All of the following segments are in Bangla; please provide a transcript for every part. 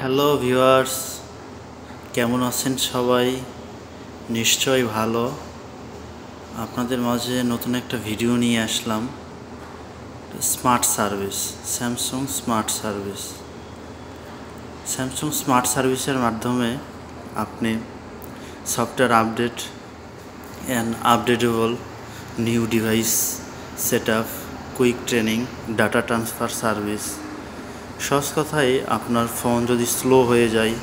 হ্যালো ভিউয়ার্স, কেমন আছেন সবাই? নিশ্চয়ই ভালো। আপনাদের মাঝে নতুন একটা ভিডিও নিয়ে আসলাম। Smart service, Samsung smart service. Samsung smart সার্ভিসের মাধ্যমে আপনি software update and updatable new device set up, quick training, data transfer service. সহজ কথায়, আপনার ফোন যদি স্লো হয়ে যায়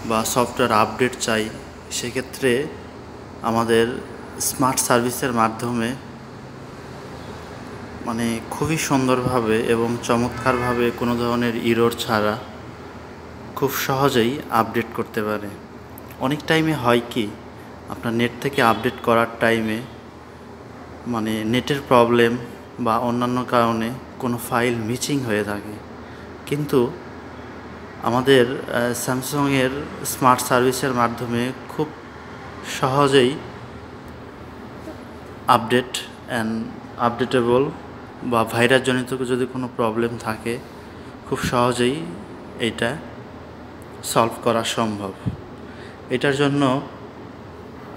বা সফটওয়্যার আপডেট চাই, সেক্ষেত্রে আমাদের স্মার্ট সার্ভিসের মাধ্যমে খুবই সুন্দরভাবে এবং চমৎকারভাবে কোনো ধরনের ইরর ছাড়া খুব সহজেই আপডেট করতে পারে। অনেক টাইমে হয় কি, আপনার নেট থেকে আপডেট করার টাইমে নেটের প্রবলেম বা অন্যান্য কারণে কোনো ফাইল মিসিং হয়ে থাকে, কিন্তু আমাদের স্যামসাংয়ের স্মার্ট সার্ভিসের মাধ্যমে খুব সহজেই আপডেট অ্যান্ড আপডেটেবল বা ভাইরাসজনিত যদি কোনো প্রবলেম থাকে, খুব সহজেই এটা সলভ করা সম্ভব। এটার জন্য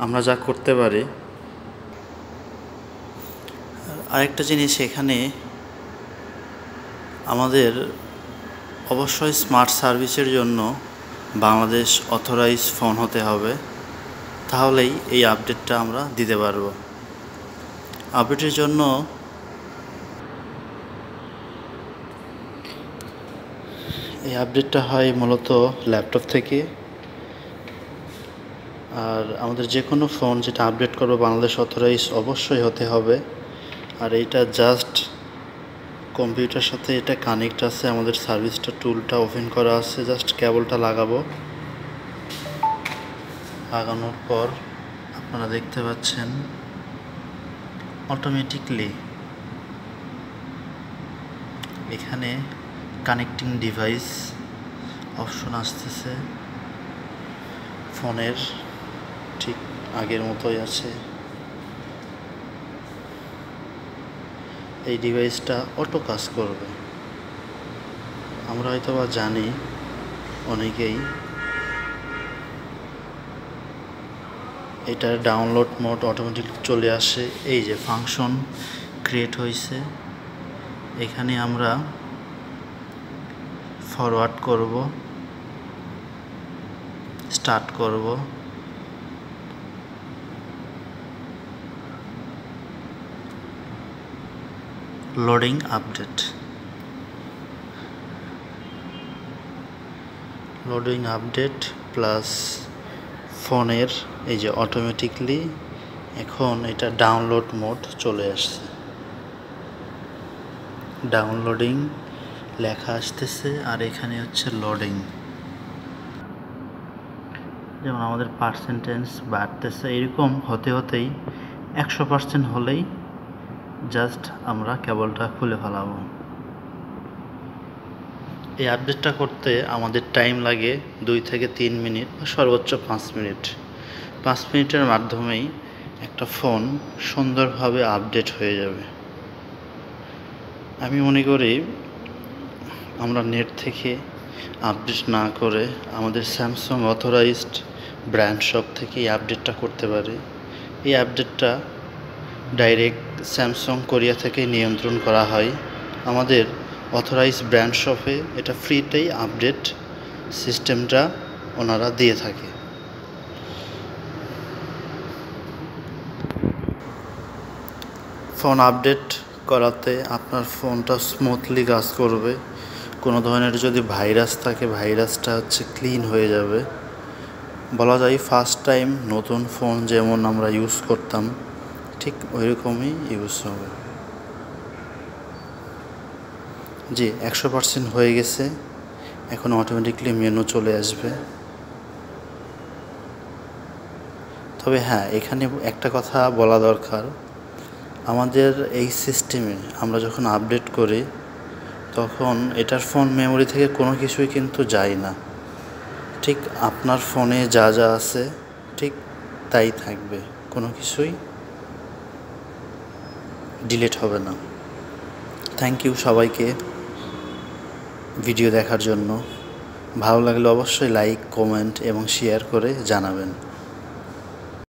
আমরা যা করতে পারি, আরেকটা জিনিস এখানে আমাদের অবশ্যই স্মার্ট সার্ভিসের জন্য বাংলাদেশ অথরাইজ ফোন হতে হবে, তাহলেই এই আপডেটটা আমরা দিতে পারবো। আপডেটের জন্য এই আপডেটটা হয় মূলত ল্যাপটপ থেকে। আর আমাদের যে কোনো ফোন যেটা আপডেট করবো বাংলাদেশ অথরাইজ অবশ্যই হতে হবে। আর এইটা জাস্ট কম্পিউটার সাথে এটা কানেক্ট আছে, আমাদের সার্ভিসটা টুলটা ওপেন করা আছে, জাস্ট কেবলটা লাগানোর পর আপনারা দেখতে পাচ্ছেন অটোমেটিকলি এখানে কানেক্টিং ডিভাইস অপশন আসতেছে। ফোনের ঠিক আগের মতোই আছে। এই ডিভাইসটা অটো কাজ করবে। আমরা হয়তো বা জানি অনেকেই, এটার ডাউনলোড মোড অটোমেটিক চলে আসে। এই যে ফাংশন ক্রিয়েট হয়েছে, এখানে আমরা ফরওয়ার্ড করব, স্টার্ট করব, লোডিং আপডেট প্লাস ফোনের এই যে অটোমেটিকলি এখন এটা ডাউনলোড মোড চলে আসছে। ডাউনলোডিং লেখা আসতেছে, আর এখানে হচ্ছে লোডিং। যেমন আমাদের পার্সেন্টেজ বাড়তেছে, এরকম হতে হতেই 100% হলেই জাস্ট আমরা কেবলটা খুলে ফেলাবো। এই আপডেটটা করতে আমাদের টাইম লাগে 2 থেকে 3 মিনিট বা সর্বোচ্চ 5 মিনিট। 5 মিনিটের মাধ্যমেই একটা ফোন সুন্দরভাবে আপডেট হয়ে যাবে। আমি মনে করি আমরা নেট থেকে আপডেট না করে আমাদের স্যামসাং অথরাইজড ব্র্যান্ড শপ থেকে এই আপডেটটা করতে পারি। এই আপডেটটা ডাইরেক্ট স্যামসাং কোরিয়া থেকে নিয়ন্ত্রণ করা হয়। আমাদের অথরাইজ ব্র্যান্ড শপে এটা ফ্রিতেই আপডেট সিস্টেমটা ওনারা দিয়ে থাকে। ফোন আপডেট করাতে আপনার ফোনটা স্মুথলি কাজ করবে। কোনো ধরনের যদি ভাইরাস থাকে, ভাইরাসটা ক্লিন হয়ে যাবে। বলা যায় ফার্স্ট টাইম নতুন ফোন যেমন আমরা ইউজ করতাম, ঠিক ওইরকমই ইউজ হবে। জি, 100% হয়ে গেছে। এখন অটোমেটিকলি মেনু চলে আসবে। তবে হ্যাঁ, এখানে একটা কথা বলা দরকার, আমাদের এই সিস্টেমে আমরা যখন আপডেট করি তখন এটার ফোন মেমোরি থেকে কোনো কিছুই কিন্তু যায় না। ঠিক আপনার ফোনে যা যা আছে ঠিক তাই থাকবে, কোনো কিছুই ডিলিট হবে না। থ্যাংক ইউ সবাইকে ভিডিও দেখার জন্য। ভালো লাগলে অবশ্যই লাইক, কমেন্ট এবং শেয়ার করে জানাবেন।